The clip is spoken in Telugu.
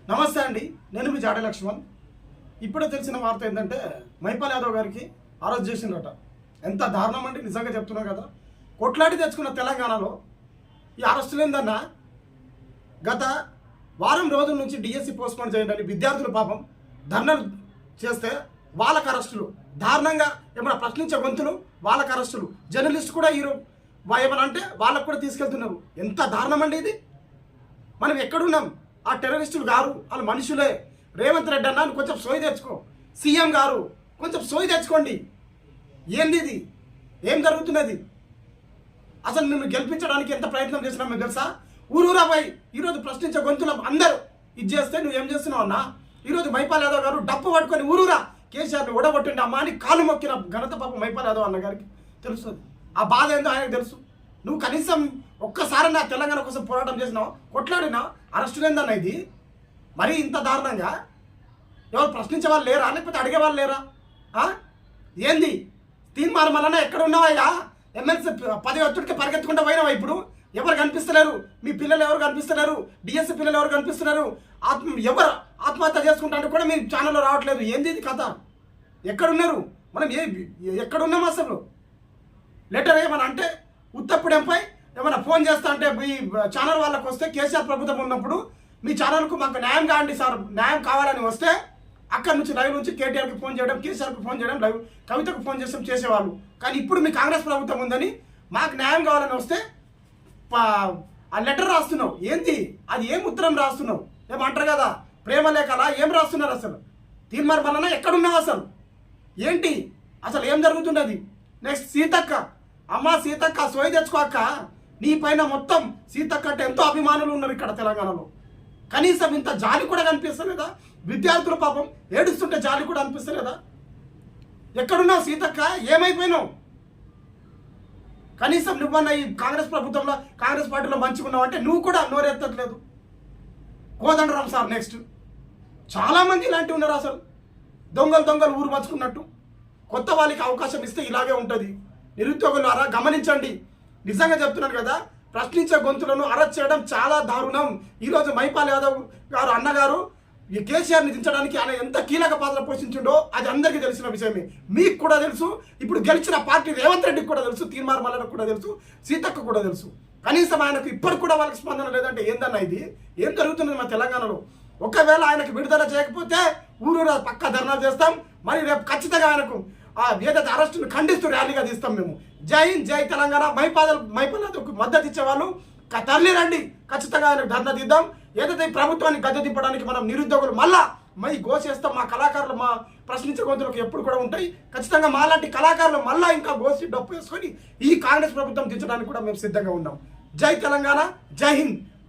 నమస్తే అండి, నేను మీ జాడ లక్ష్మణ్. ఇప్పుడే తెలిసిన వార్త ఏంటంటే మైపాల్ యాదవ్ గారికి అరెస్ట్ చేసిందట. ఎంత దారుణం అండి, నిజంగా చెప్తున్నా కదా. కొట్లాడి తెచ్చుకున్న తెలంగాణలో ఈ అరెస్టులు ఏందన్నా, గత వారం రోజుల నుంచి డిఎస్సి పోస్ట్పోన్ చేయండి విద్యార్థులు పాపం ధర్నాలు చేస్తే వాళ్ళకు అరెస్టులు, దారుణంగా ఏమైనా ప్రశ్నించే గొంతులు వాళ్ళకు అరెస్టులు, జర్నలిస్ట్ కూడా ఏమైనా అంటే వాళ్ళకు కూడా తీసుకెళ్తున్నారు. ఎంత దారుణం అండి ఇది. మనం ఎక్కడున్నాం? ఆ టెర్రరిస్టులు గారు వాళ్ళు మనుషులే. రేవంత్ రెడ్డి అన్న కొంచెం సోయి తెచ్చుకో, సీఎం గారు కొంచెం సోయి తెచ్చుకోండి. ఏంది ఇది? ఏం జరుగుతున్నది? అసలు మేము గెలిపించడానికి ఎంత ప్రయత్నం చేసినా మీకు తెలుసా? ఊరూరా పోయి ఈరోజు ప్రశ్నించే గొంతులు అందరూ ఇది చేస్తే నువ్వేం చేస్తున్నావు అన్నా? ఈరోజు మైపాల్ యాదవ్ గారు డప్పు పట్టుకొని ఊరూరా కేసీఆర్ని ఓడగొట్టిండి అమ్మా అని కాలు మొక్కిన ఘనత పాపం మైపాల్ యాదవ్ అన్న గారికి తెలుస్తుంది. ఆ బాధ ఏందో ఆయనకు తెలుసు. నువ్వు కనీసం ఒక్కసారి నా తెలంగాణ కోసం పోరాటం చేసినావు, కొట్లాడినా, అరెస్టులు ఏందన్న ఇది? మరీ ఇంత దారుణంగా ఎవరు ప్రశ్నించే వాళ్ళు లేరా, లేకపోతే అడిగే వాళ్ళు లేరా? ఏంది తీర్మానం వలన ఎక్కడ ఉన్నావయ్యా? ఎమ్మెల్సీ 10 ఒత్తిడికి పరిగెత్తుకుంటూ పోయినావా? ఇప్పుడు ఎవరు కనిపిస్తలేరు, మీ పిల్లలు ఎవరు కనిపిస్తున్నారు, డిఎస్సి పిల్లలు ఎవరు కనిపిస్తున్నారు, ఎవరు ఆత్మహత్య చేసుకుంటారంటే కూడా మీ ఛానల్లో రావట్లేదు. ఏంది ఇది కథ? ఎక్కడున్నారు? మనం ఎక్కడున్నాం అసలు? లెటర్ ఏమన్నా అంటే ఉత్తప్పుడేంపై ఏమైనా ఫోన్ చేస్తా అంటే మీ ఛానల్ వాళ్ళకి వస్తే కేసీఆర్ ప్రభుత్వం ఉన్నప్పుడు మీ ఛానల్కు మాకు న్యాయం కావండి సార్, న్యాయం కావాలని వస్తే అక్కడి నుంచి లైవ్ నుంచి కేటీఆర్కి ఫోన్ చేయడం, కేసీఆర్కి ఫోన్ చేయడం, లైవ్ కవితకు ఫోన్ చేసేవాళ్ళు. కానీ ఇప్పుడు మీ కాంగ్రెస్ ప్రభుత్వం ఉందని మాకు న్యాయం కావాలని వస్తే ఆ లెటర్ రాస్తున్నావు. ఏంది అది? ఏం ఉత్తరం రాస్తున్నావు? ఏమంటారు కదా ప్రేమ లేఖలా, ఏం రాస్తున్నారు అసలు? తీర్మానం వలన ఎక్కడున్నావు అసలు? ఏంటి అసలు ఏం జరుగుతున్నది? నెక్స్ట్ సీతక్క, అమ్మ సీతక్క సోయి తెచ్చుకో అక్క. నీ పైన మొత్తం సీతక్క అంటే ఎంతో అభిమానులు ఉన్నారు ఇక్కడ తెలంగాణలో. కనీసం ఇంత జాలి కూడా కనిపిస్తలేదా? విద్యార్థులు పాపం ఏడుస్తుంటే జాలి కూడా అనిపిస్తలేదా? ఎక్కడున్నావు సీతక్క? ఏమైపోయినావు? కనీసం నువ్వన్న ఈ కాంగ్రెస్ ప్రభుత్వంలో కాంగ్రెస్ పార్టీలో మంచుకున్నావు అంటే నువ్వు కూడా నోరెత్తట్లేదు. Kodandaram sir next. చాలామంది ఇలాంటివి ఉన్నారు అసలు, దొంగలు ఊరు మర్చుకున్నట్టు. కొత్త వాళ్ళకి అవకాశం ఇస్తే ఇలాగే ఉంటుంది. నిరుద్యోగులారా గమనించండి. నిజంగా చెప్తున్నాను కదా, ప్రశ్నించే గొంతులను అరెస్ట్ చేయడం చాలా దారుణం. ఈరోజు మైపాల్ యాదవ్ గారు అన్నగారు ఈ కేసీఆర్ని దించడానికి ఆయన ఎంత కీలక పాత్ర పోషించిండో అది అందరికీ తెలిసిన విషయమే. మీకు కూడా తెలుసు, ఇప్పుడు గెలిచిన పార్టీ రేవంత్ రెడ్డికి కూడా తెలుసు, తీర్మార్ మల్లలకు కూడా తెలుసు, సీతక్క కూడా తెలుసు. కనీసం ఆయనకు ఇప్పటికి కూడా వాళ్ళకి స్పందన లేదంటే ఏందన్నా ఇది? ఏం జరుగుతున్నది మా తెలంగాణలో? ఒకవేళ ఆయనకు విడుదల చేయకపోతే ఊరూరా పక్కా ధర్నాలు చేస్తాం. మరి రేపు ఖచ్చితంగా ఆయనకు ఏదైతే అరెస్టును ఖండిస్తూ ర్యాలీగా తీస్తాం మేము. జై హింద్, జై తెలంగాణ. మైపాలకు మద్దతు ఇచ్చేవాళ్ళు తరలి రండి, ఖచ్చితంగా ఆయనకు ధర్నా తీద్దాం. ఏదైతే ఈ ప్రభుత్వాన్ని గద్దె దింపడానికి మనం నిరుద్యోగులు మళ్ళా గోసేస్తాం. మా కళాకారులు మా ప్రశ్నించే గొంతులకు ఎప్పుడు కూడా ఉంటాయి. ఖచ్చితంగా మాలాంటి కళాకారులు మళ్ళా ఇంకా గోసి డప్పు వేసుకొని ఈ కాంగ్రెస్ ప్రభుత్వం దించడానికి కూడా మేము సిద్ధంగా ఉన్నాం. జై తెలంగాణ, జై హింద్.